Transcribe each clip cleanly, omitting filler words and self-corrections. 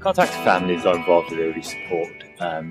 Contact families are involved with early support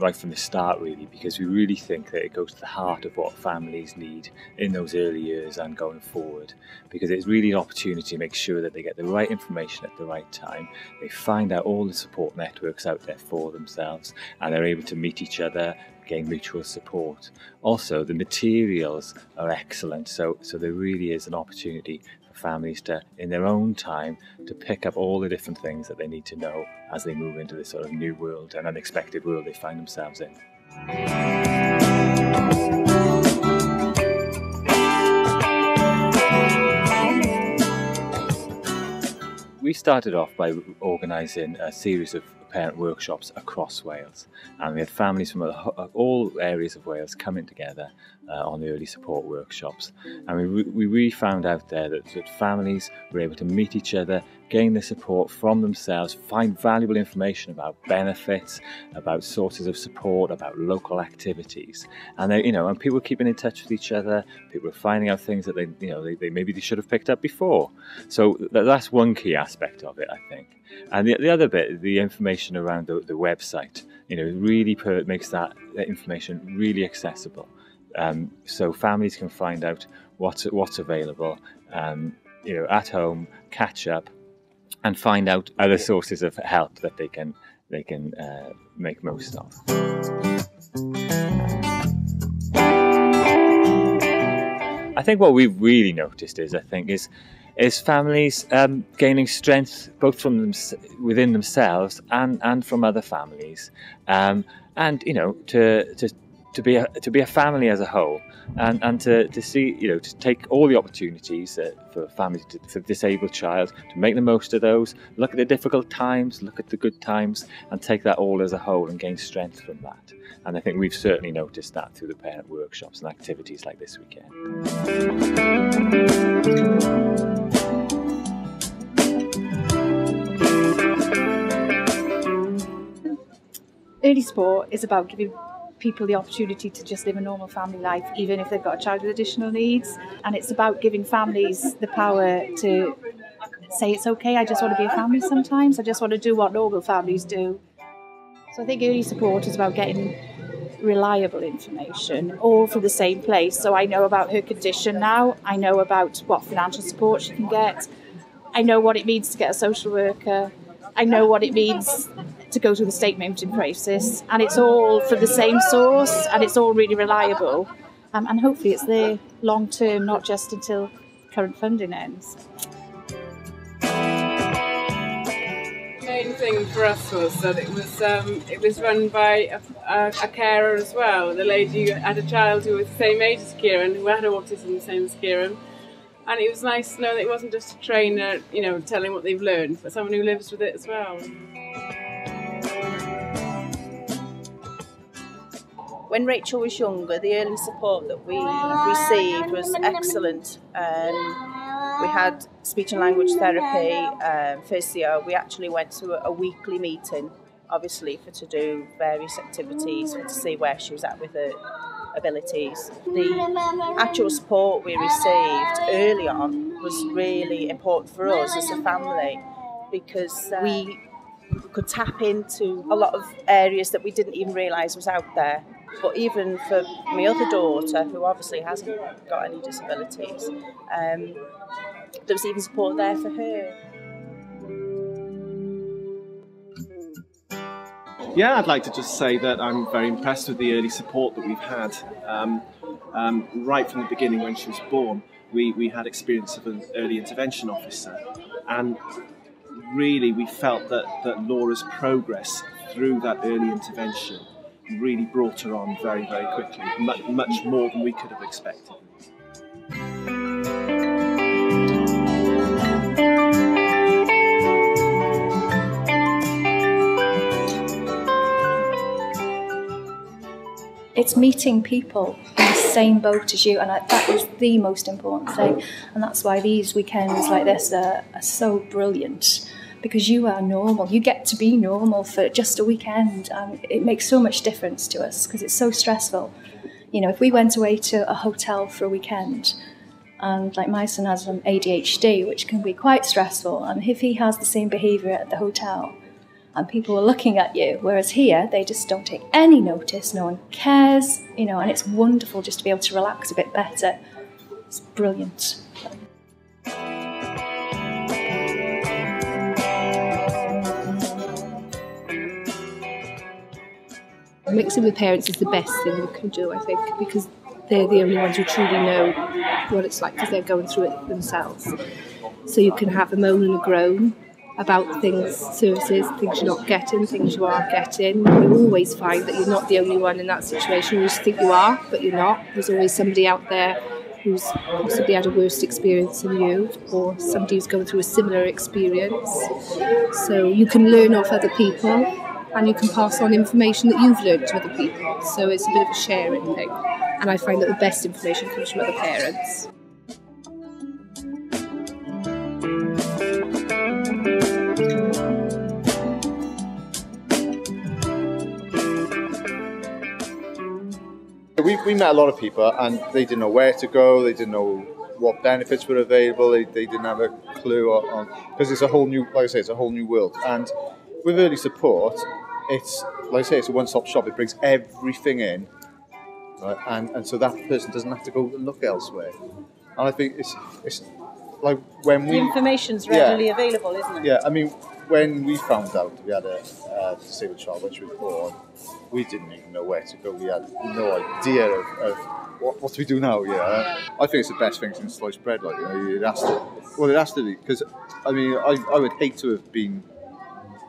right from the start, really, because we really think that it goes to the heart of what families need in those early years and going forward, because it's really an opportunity to make sure that they get the right information at the right time, they find out all the support networks out there for themselves, and they're able to meet each other, gain mutual support. Also, the materials are excellent, so there really is an opportunity for families to, in their own time, to pick up all the different things that they need to know as they move into this sort of new world and unexpected world they find themselves in. We started off by organising a series of parent workshops across Wales, and we had families from all areas of Wales coming together on the early support workshops, and we really found out there that families were able to meet each other, gain the support from themselves, find valuable information about benefits, about sources of support, about local activities, and and people were keeping in touch with each other. People were finding out things that they maybe they should have picked up before. So that's one key aspect of it, I think. And the other bit, the information around the website, really makes that information really accessible. So families can find out what's available, at home, catch up, and find out other sources of help that they can make most of. I think what we've really noticed is families gaining strength both from within themselves and from other families, and to be a family as a whole, and to see, to take all the opportunities for families, for disabled child, to make the most of those, look at the difficult times, look at the good times, and take that all as a whole and gain strength from that. And I think we've certainly noticed that through the parent workshops and activities like this weekend. Early support is about giving people the opportunity to just live a normal family life, even if they've got a child with additional needs. And it's about giving families the power to say, it's okay, I just want to be a family sometimes. I just want to do what normal families do. So I think early support is about getting reliable information, all from the same place. So I know about her condition now. I know about what financial support she can get. I know what it means to get a social worker. I know what it means to go through the statement process, and it's all from the same source, and it's all really reliable, and hopefully it's there long term, not just until current funding ends. The main thing for us was that it was run by a carer as well. The lady had a child who was the same age as Kieran, who had autism the same as Kieran. And it was nice to know that it wasn't just a trainer, telling what they've learned, but someone who lives with it as well. When Rachel was younger, the early support that we received was excellent. We had speech and language therapy. First year, we actually went to a weekly meeting, obviously, to do various activities, to see where she was at with her abilities. The actual support we received early on was really important for us as a family, because we could tap into a lot of areas that we didn't even realise was out there. But even for my other daughter, who obviously hasn't got any disabilities, there was even support there for her. Yeah, I'd like to just say that I'm very impressed with the early support that we've had. Right from the beginning, when she was born, we had experience of an early intervention officer, and really we felt that Laura's progress through that early intervention really brought her on very, very quickly, much more than we could have expected. It's meeting people in the same boat as you, and that is the most important thing. And that's why these weekends like this are so brilliant, because you are normal. You get to be normal for just a weekend, and it makes so much difference to us because it's so stressful. If we went away to a hotel for a weekend, and like my son has ADHD, which can be quite stressful, and if he has the same behaviour at the hotel, and people are looking at you, whereas here they just don't take any notice, no one cares, you know, and it's wonderful just to be able to relax a bit better. It's brilliant. Mixing with parents is the best thing you can do, I think, because they're the only ones who truly know what it's like, because they're going through it themselves. So you can have a moan and a groan about things, services, things you're not getting, things you are getting. You always find that you're not the only one in that situation. You just think you are, but you're not. There's always somebody out there who's possibly had a worse experience than you, or somebody who's going through a similar experience. So you can learn off other people, and you can pass on information that you've learned to other people. So it's a bit of a sharing thing. And I find that the best information comes from other parents. We met a lot of people, and they didn't know where to go, they didn't know what benefits were available, they didn't have a clue on, because it's a whole new, like I say, it's a whole new world. And with early support, it's, like I say, it's a one-stop shop. It brings everything in, right? And so that person doesn't have to go and look elsewhere. And I think it's like when we... The information's readily available, isn't it? Yeah, I mean, when we found out we had a disabled child when she was born, we didn't even know where to go. We had no idea of what do we do now. Yeah, I think it's the best thing since sliced bread. Like, you know, it has to be, because I mean, I would hate to have been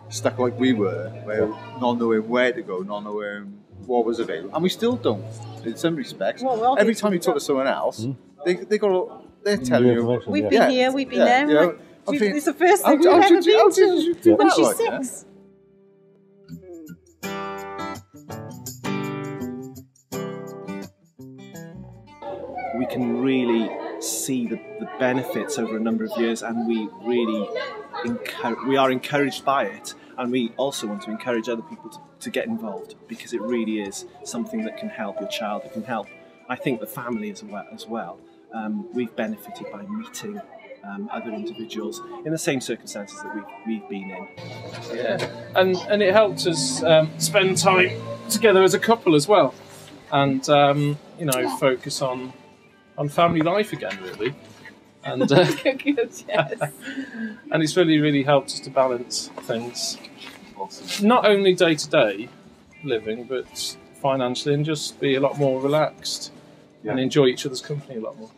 stuck like we were, where not knowing where to go, not knowing what was available, and we still don't in some respects. Well, every time you talk to someone else, they're telling you we've been here, we've been there. You know, it's the first thing we've ever been to when she's 6. We can really see the benefits over a number of years, and we really we are encouraged by it, and we also want to encourage other people to get involved, because it really is something that can help your child. It can help, I think, the family as well. We've benefited by meeting other individuals in the same circumstances that we've been in. Yeah, and it helped us spend time together as a couple as well, and you know, focus on family life again, really. And Good, yes. and it's really helped us to balance things, not only day-to-day living, but financially, and just be a lot more relaxed and enjoy each other's company a lot more.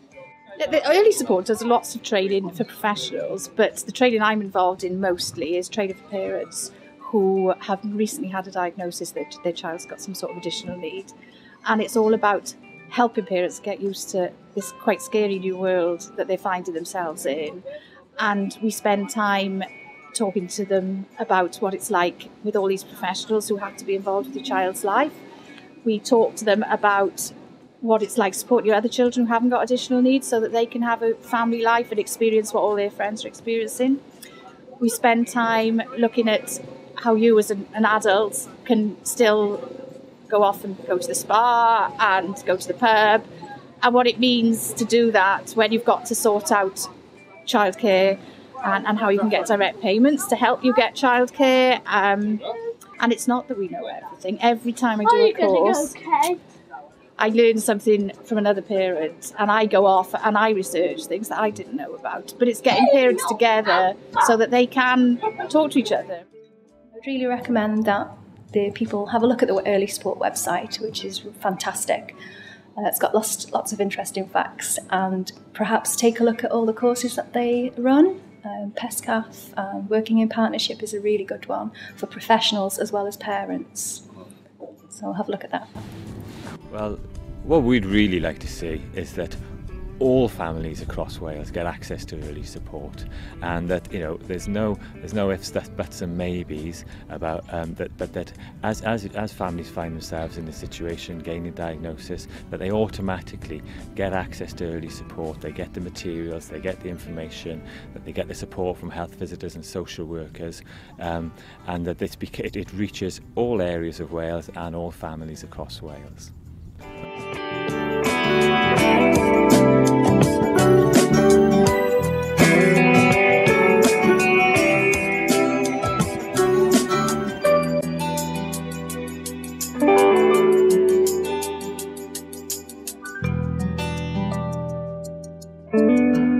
The early support does lots of training for professionals, but the training I'm involved in mostly is training for parents who have recently had a diagnosis that their child's got some sort of additional need. And it's all about helping parents get used to this quite scary new world that they're finding themselves in. And we spend time talking to them about what it's like with all these professionals who have to be involved with the child's life. We talk to them about what it's like supporting your other children who haven't got additional needs, so that they can have a family life and experience what all their friends are experiencing. We spend time looking at how you as an adult can still go off and go to the spa and go to the pub, and what it means to do that when you've got to sort out childcare, and how you can get direct payments to help you get childcare. And it's not that we know everything. Every time I do a course, I learn something from another parent, and I go off and I research things that I didn't know about. But it's getting parents together so that they can talk to each other. I would really recommend that the people have a look at the Early Support website, which is fantastic. It's got lots of interesting facts, and perhaps take a look at all the courses that they run. PESCAF, Working in Partnership is a really good one for professionals as well as parents. So have a look at that. Well, what we'd really like to see is that all families across Wales get access to early support, and that, you know, there's no ifs, buts and maybes about but that as families find themselves in a situation, gaining diagnosis, that they automatically get access to early support. They get the materials, they get the information, that they get the support from health visitors and social workers, and that it reaches all areas of Wales and all families across Wales. you.